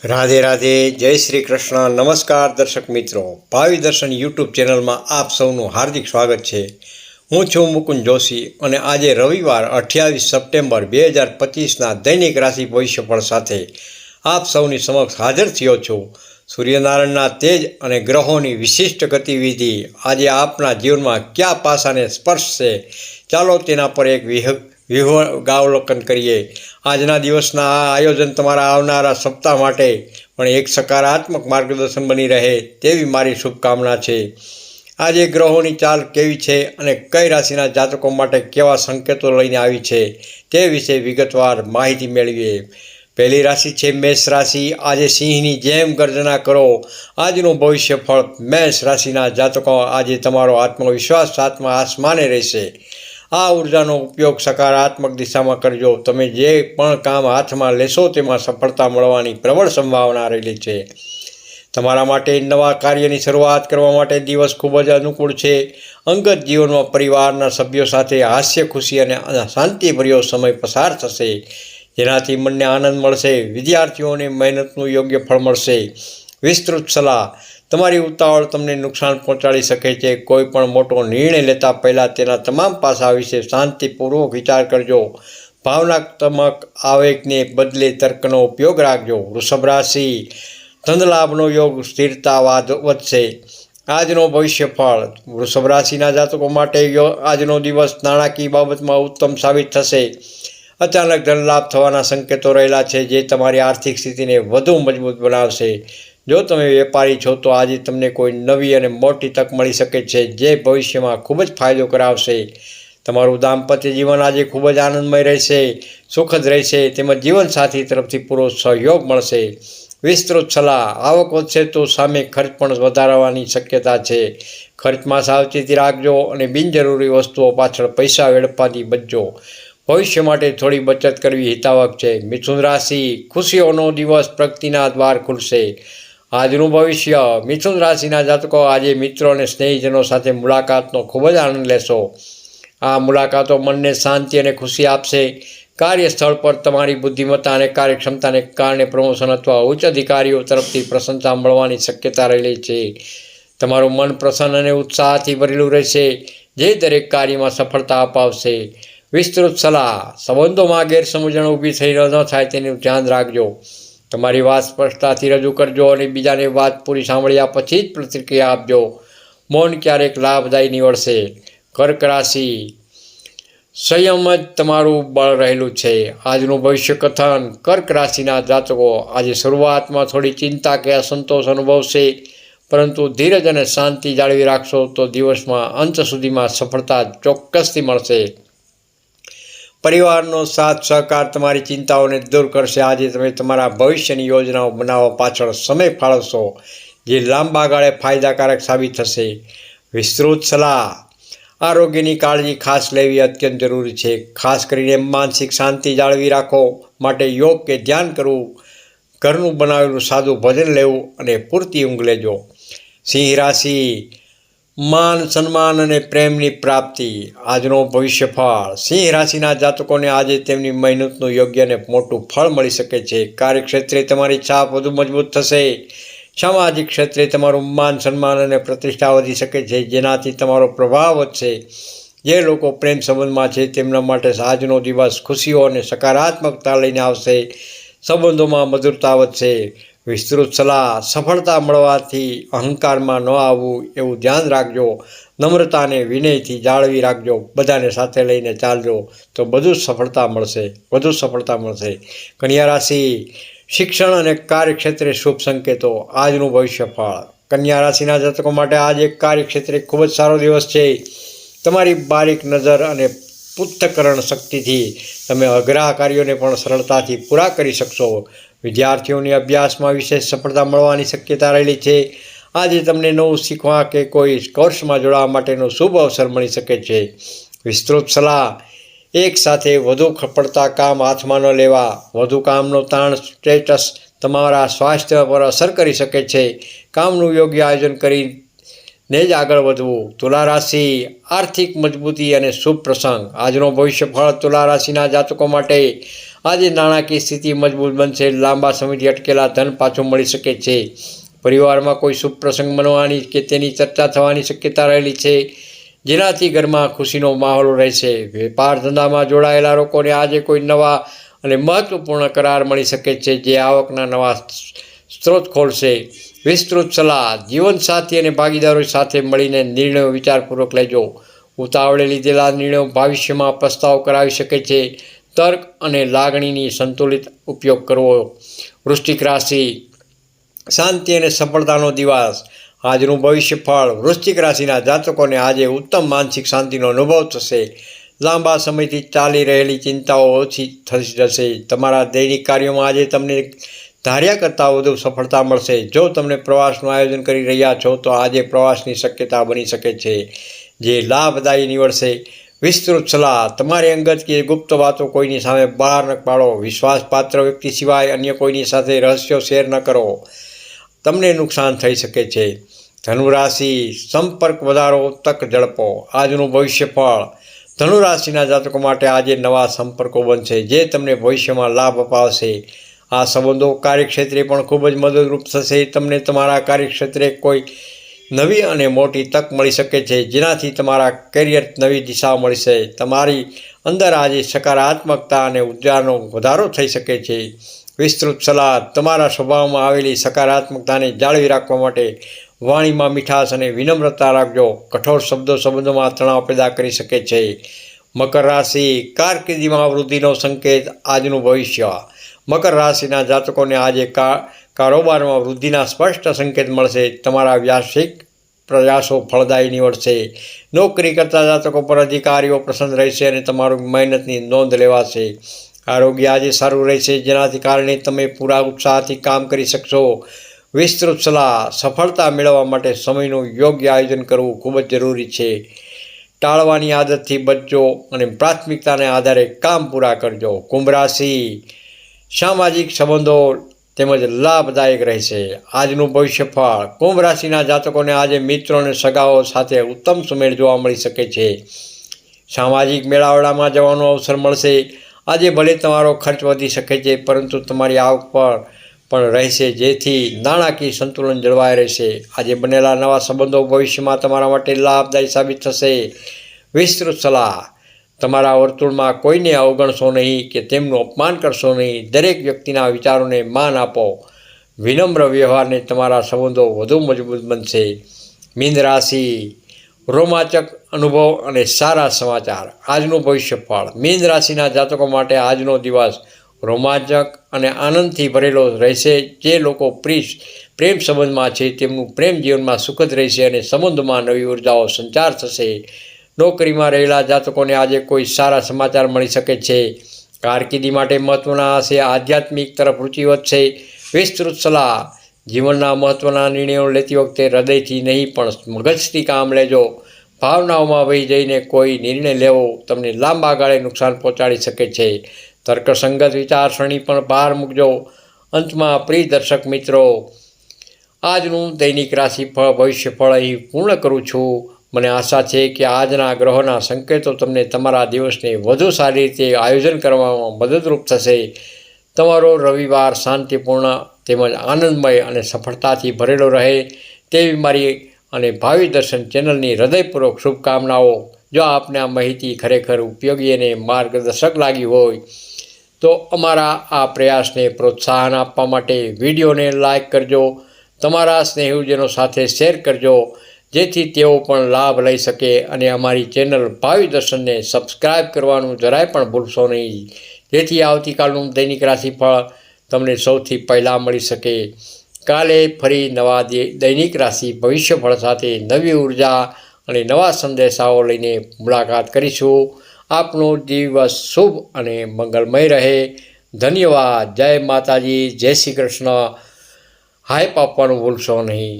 રાધે રાધે, જય શ્રી કૃષ્ણ. નમસ્કાર દર્શક મિત્રો, ભાવિ દર્શન યુટ્યુબ ચેનલમાં આપ સૌનું હાર્દિક સ્વાગત છે. હું છું મુકુંદ જોશી અને આજે રવિવાર 28 સપ્ટેમ્બર 2025ના દૈનિક રાશિ ભવિષ્યફળ સાથે આપ સૌની સમક્ષ હાજર થયો છું. સૂર્યનારાયણના તેજ અને ગ્રહોની વિશિષ્ટ ગતિવિધિ આજે આપના જીવનમાં કયા પાસાને સ્પર્શશે, ચાલો તેના પર એક વિહંગાવલોકન કરીએ. આજના દિવસના આ આયોજન તમારા આવનારા સપ્તાહ માટે પણ એક સકારાત્મક માર્ગદર્શન બની રહે તેવી મારી શુભકામના છે. આજે ગ્રહોની ચાલ કેવી છે અને કઈ રાશિના જાતકો માટે કેવા સંકેતો લઈને આવી છે તે વિશે વિગતવાર માહિતી મેળવીએ. પહેલી રાશિ છે મેષ રાશિ. આજે સિંહની જેમ ગર્જના કરો. આજનું ભવિષ્યફળ મેષ રાશિના જાતકો, આજે તમારો આત્મવિશ્વાસ સાતમા આસમાને રહેશે. આ ઉર્જાનો ઉપયોગ સકારાત્મક દિશામાં કરજો. તમે જે પણ કામ હાથમાં લેશો તેમાં સફળતા મળવાની પ્રબળ સંભાવના રહેલી છે. તમારા માટે નવા કાર્યની શરૂઆત કરવા માટે દિવસ ખૂબ જ અનુકૂળ છે. અંગત જીવનમાં પરિવારના સભ્યો સાથે હાસ્ય, ખુશી અને શાંતિભર્યો સમય પસાર થશે, જેનાથી મનને આનંદ મળશે. વિદ્યાર્થીઓને મહેનતનું યોગ્ય ફળ મળશે. વિસ્તૃત સલાહ: તમારી ઉતાવળ તમને નુકસાન પહોંચાડી શકે છે. કોઈ પણ મોટો નિર્ણય લેતા પહેલાં તેના તમામ પાસા વિશે શાંતિપૂર્વક વિચાર કરજો. ભાવનાત્મક આવેગને બદલે તર્કનો ઉપયોગ રાખજો. વૃષભ રાશિ. ધનલાભનો યોગ, સ્થિરતા વધશે. આજનો ભવિષ્યફળ વૃષભ રાશિના જાતકો માટે આજનો દિવસ નાણાકીય બાબતમાં ઉત્તમ સાબિત થશે. અચાનક ધનલાભ થવાના સંકેતો રહેલા છે, જે તમારી આર્થિક સ્થિતિને વધુ મજબૂત બનાવશે. જો તમે વેપારી છો તો આજે તમને કોઈ નવી અને મોટી તક મળી શકે છે, જે ભવિષ્યમાં ખૂબ જ ફાયદો કરાવશે. તમારું દાંપત્ય જીવન આજે ખૂબ જ આનંદમય રહેશે, સુખદ રહેશે, તેમજ જીવનસાથી તરફથી પૂરો સહયોગ મળશે. વિસ્તૃત સલાહ: આવક વધશે તો સામે ખર્ચ પણ વધારવાની શક્યતા છે. ખર્ચમાં સાવચેતી રાખજો અને બિનજરૂરી વસ્તુઓ પાછળ પૈસા વેડફવાથી બચજો. ભવિષ્ય માટે થોડી બચત કરવી હિતાવક છે. મિથુન રાશિ. ખુશીઓનો દિવસ, પ્રગતિના દ્વાર ખુલશે. આજનું ભવિષ્ય મિથુન રાશિના જાતકો, આજે મિત્રો અને સ્નેહીજનો સાથે મુલાકાતનો ખૂબ જ આનંદ લેશો. આ મુલાકાતો મનને શાંતિ અને ખુશી આપશે. કાર્યસ્થળ પર તમારી બુદ્ધિમત્તા અને કાર્યક્ષમતાને કારણે પ્રમોશન અથવા ઉચ્ચ અધિકારીઓ તરફથી પ્રશંસા મળવાની શક્યતા રહેલી છે. તમારું મન પ્રસન્ન અને ઉત્સાહથી ભરેલું રહેશે, જે દરેક કાર્યમાં સફળતા અપાવશે. વિસ્તૃત સલાહ: સંબંધોમાં ગેરસમજણ ઊભી થઈ ન થાય તેનું ધ્યાન રાખજો. તમારી વાત સ્પષ્ટતાથી રજૂ કરજો અને બીજાને વાત પૂરી સાંભળ્યા પછી જ પ્રતિક્રિયા આપજો. મૌન ક્યારેક લાભદાયી નીવડશે. કર્ક રાશિ. સંયમ જ તમારું બળ રહેલું છે. આજનું ભવિષ્ય કથન: કર્ક રાશિના જાતકો આજે શરૂઆતમાં થોડી ચિંતા કે અસંતોષ અનુભવશે, પરંતુ ધીરજ અને શાંતિ જાળવી રાખશો તો દિવસમાં અંત સુધીમાં સફળતા ચોક્કસથી મળશે. પરિવારનો સાથ સહકાર તમારી ચિંતાઓને દૂર કરશે. આજે તમે તમારા ભવિષ્યની યોજનાઓ બનાવવા પાછળ સમય ફાળવશો, જે લાંબા ગાળે ફાયદાકારક સાબિત થશે. વિસ્તૃત સલાહ: આરોગ્યની કાળજી ખાસ લેવી અત્યંત જરૂરી છે. ખાસ કરીને માનસિક શાંતિ જાળવી રાખો માટે યોગ કે ધ્યાન કરવું, ઘરનું બનાવેલું સાદું ભોજન લેવું અને પૂરતી ઊંઘ લેજો. સિંહ રાશિ. માન, સન્માન અને પ્રેમની પ્રાપ્તિ. આજનો ભવિષ્યફળ: સિંહ રાશિના જાતકોને આજે તેમની મહેનતનું યોગ્ય અને મોટું ફળ મળી શકે છે. કાર્યક્ષેત્રે તમારી છાપ વધુ મજબૂત થશે. સામાજિક ક્ષેત્રે તમારું માન, સન્માન અને પ્રતિષ્ઠા વધી શકે છે, જેનાથી તમારો પ્રભાવ વધશે. જે લોકો પ્રેમ સંબંધમાં છે તેમના માટે આજનો દિવસ ખુશીઓ અને સકારાત્મકતા લઈને આવશે. સંબંધોમાં મધુરતા વધશે. વિસ્તૃત સલાહ: સફળતા મળવાથી અહંકારમાં ન આવવું એવું ધ્યાન રાખજો. નમ્રતા અને વિનયથી જાળવી રાખજો. બધાને સાથે લઈને ચાલજો તો વધુ સફળતા મળશે. કન્યા રાશિ. શિક્ષણ અને કાર્યક્ષેત્રે શુભ સંકેતો. આજનું ભવિષ્યફળ: કન્યા રાશિના જાતકો માટે આજે કાર્યક્ષેત્રે ખૂબ જ સારો દિવસ છે. તમારી બારીક નજર અને પૃથ્થકરણ શક્તિથી તમે અઘરા કાર્યોને પણ સરળતાથી પૂરા કરી શકશો. વિદ્યાર્થીઓની અભ્યાસમાં વિશેષ સફળતા મળવાની શક્યતા રહેલી છે. આજે તમને નવું શીખવા કે કોઈ કોર્સમાં જોડાવા માટેનો શુભ અવસર મળી શકે છે. વિસ્તૃત સલાહ: એક સાથે વધુ પડતા કામ હાથમાં ન લેવા. વધુ કામનો તાણ, સ્ટ્રેસ તમારા સ્વાસ્થ્ય પર અસર કરી શકે છે. કામનું યોગ્ય આયોજન કરીને જ આગળ વધવું. તુલા રાશિ. આર્થિક મજબૂતી અને શુભ પ્રસંગ. આજનો ભવિષ્યફળ તુલા રાશિના જાતકો માટે આજે નાણાકીય સ્થિતિ મજબૂત બનશે, લાંબા સમયથી અટકેલા ધન પાછું મળી શકે છે. પરિવારમાં કોઈ શુભ પ્રસંગ બનવાની કે તેની ચર્ચા થવાની શક્યતા રહેલી છે, જેનાથી ઘરમાં ખુશીનો માહોલ રહેશે. વેપાર ધંધામાં જોડાયેલા લોકોને આજે કોઈ નવા અને મહત્વપૂર્ણ કરાર મળી શકે છે, જે આવકના નવા સ્ત્રોત ખોલશે. વિસ્તૃત સલાહ: જીવનસાથી અને ભાગીદારો સાથે મળીને નિર્ણયો વિચારપૂર્વક લેજો. ઉતાવળે લીધેલા નિર્ણયો ભવિષ્યમાં પસ્તાવો કરાવી શકે છે. તર્ક અને લાગણીની સંતુલિત ઉપયોગ કરવો. વૃશ્ચિક રાશિ, શાંતિ અને સફળતાનો દિવસ. આજનું ભવિષ્યફળ: વૃશ્ચિક રાશિના જાતકોને આજે ઉત્તમ માનસિક શાંતિનો અનુભવ થશે. લાંબા સમયથી ચાલી રહેલી ચિંતાઓ ઓછી થઈ જશે. તમારા દૈનિક કાર્યોમાં આજે તમને ધાર્યા કરતાં વધુ સફળતા મળશે. જો તમે પ્રવાસનું આયોજન કરી રહ્યા છો તો આજે પ્રવાસની શક્યતા બની શકે છે, જે લાભદાયી નીવડશે. વિસ્તૃત સલાહ: તમારી અંગત કે ગુપ્ત વાતો કોઈની સામે બહાર ન પાડો. વિશ્વાસપાત્ર વ્યક્તિ સિવાય અન્ય કોઈની સાથે રહસ્યો શેર ન કરો, તમને નુકસાન થઈ શકે છે. ધનુ રાશિ, સંપર્ક વધારો, તક ઝડપો. આજનું ભવિષ્યફળ: ધનુ રાશિના જાતકો માટે આજે નવા સંપર્કો બનશે, જે તમને ભવિષ્યમાં લાભ અપાવશે. આ સંબંધો કાર્યક્ષેત્રે પણ ખૂબ જ મદદરૂપ થશે. તમને તમારા કાર્યક્ષેત્રે કોઈ નવી અને મોટી તક મળી શકે છે, જેનાથી તમારા કેરિયર નવી દિશા મળશે. તમારી અંદર આજે સકારાત્મકતા અને ઉર્જાનો વધારો થઈ શકે છે. વિસ્તૃત સલાહ: તમારા સ્વભાવમાં આવેલી સકારાત્મકતાને જાળવી રાખવા માટે વાણીમાં મીઠાશ અને વિનમ્રતા રાખજો. કઠોર શબ્દો સંબંધોમાં તણાવ પેદા કરી શકે છે. મકર રાશિ, કારકિર્દીમાં વૃદ્ધિનો સંકેત. આજનું ભવિષ્ય: મકર રાશિના જાતકોને આજે કારોબારમાં વૃદ્ધિના સ્પષ્ટ સંકેત મળશે. તમારા વ્યાવસાયિક પ્રયાસો ફળદાયી નીવડશે. નોકરી કરતા જાતકો પર અધિકારીઓ પ્રસન્ન રહેશે અને તમારું મહેનતની નોંધ લેવાશે. આરોગ્ય આજે સારું રહેશે, જેનાથી કારણે તમે પૂરા ઉત્સાહથી કામ કરી શકશો. વિસ્તૃત સલાહ: સફળતા મેળવવા માટે સમયનું યોગ્ય આયોજન કરવું ખૂબ જ જરૂરી છે. ટાળવાની આદતથી બચજો અને પ્રાથમિકતાને આધારે કામ પૂરા કરજો. કુંભ રાશિ, સામાજિક સંબંધો તેમજ લાભદાયક રહેશે. આજનું ભવિષ્યફળ: કુંભ રાશિના જાતકોને આજે મિત્રો અને સગાઓ સાથે ઉત્તમ સુમેળ જોવા મળી શકે છે. સામાજિક મેળાવડામાં જવાનો અવસર મળશે. આજે ભલે તમારો ખર્ચ વધી શકે છે, પરંતુ તમારી આવક પર પણ રહેશે, જેથી નાણાકીય સંતુલન જળવાઈ રહેશે. આજે બનેલા નવા સંબંધો ભવિષ્યમાં તમારા માટે લાભદાયી સાબિત થશે. વિસ્તૃત સલાહ: તમારા વર્તુળમાં કોઈને અવગણશો નહીં કે તેમનું અપમાન કરશો નહીં. દરેક વ્યક્તિના વિચારોને માન આપો. વિનમ્ર વ્યવહારને તમારા સંબંધો વધુ મજબૂત બનશે. મીન રાશિ, રોમાંચક અનુભવ અને સારા સમાચાર. આજનું ભવિષ્યફળ: મીન રાશિના જાતકો માટે આજનો દિવસ રોમાંચક અને આનંદથી ભરેલો રહેશે. જે લોકો પ્રેમ સંબંધમાં છે તેમનું પ્રેમ જીવનમાં સુખદ રહેશે અને સંબંધોમાં નવી ઉર્જાઓ સંચાર થશે. નોકરીમાં રહેલા જાતકોને આજે કોઈ સારા સમાચાર મળી શકે છે. કારકિર્દી માટે મહત્વના હશે. આધ્યાત્મિક તરફ રુચિ વધશે. વિસ્તૃત સલાહ: જીવનના મહત્વના નિર્ણયો લેતી વખતે હૃદયથી નહીં પણ મગજથી કામ લેજો. ભાવનાઓમાં વહી જઈને કોઈ નિર્ણય લેવો તમને લાંબા ગાળે નુકસાન પહોંચાડી શકે છે. તર્કસંગત વિચારસરણી પર ભાર મૂકજો. અંતમાં પ્રિય દર્શક મિત્રો, આજનું દૈનિક રાશિફળ ભવિષ્યફળ અહીં પૂર્ણ કરું છું. મને આશા છે કે આજના ગ્રહોના સંકેતો તમને તમારા દિવસને વધુ સારી રીતે આયોજન કરવામાં મદદરૂપ થશે. તમારો રવિવાર શાંતિપૂર્ણ તેમજ આનંદમય અને સફળતાથી ભરેલો રહે તેવી મારી અને ભાવિ દર્શન ચેનલની હૃદયપૂર્વક શુભકામનાઓ. જો આપને આ માહિતી ખરેખર ઉપયોગી અને માર્ગદર્શક લાગી હોય તો અમારા આ પ્રયાસને પ્રોત્સાહન આપવા માટે વિડીયોને લાઇક કરજો. તમારા સ્નેહીજનો સાથે શેર કરજો, જેથી તેઓ પણ લાભ લઈ શકે. અને અમારી ચેનલ ભાવિ દર્શનને સબસ્ક્રાઈબ કરવાનું જરાય પણ ભૂલશો નહીં, જેથી આવતીકાલનું દૈનિક રાશિફળ તમને સૌથી પહેલાં મળી શકે. કાલે ફરી નવા દૈનિક રાશિ ભવિષ્યફળ સાથે નવી ઉર્જા અને નવા સંદેશાઓ લઈને મુલાકાત કરીશું. આપનો દિવસ શુભ અને મંગલમય રહે. ધન્યવાદ. જય માતાજી. જય શ્રી કૃષ્ણ. હાઈપ આપવાનું ભૂલશો નહીં.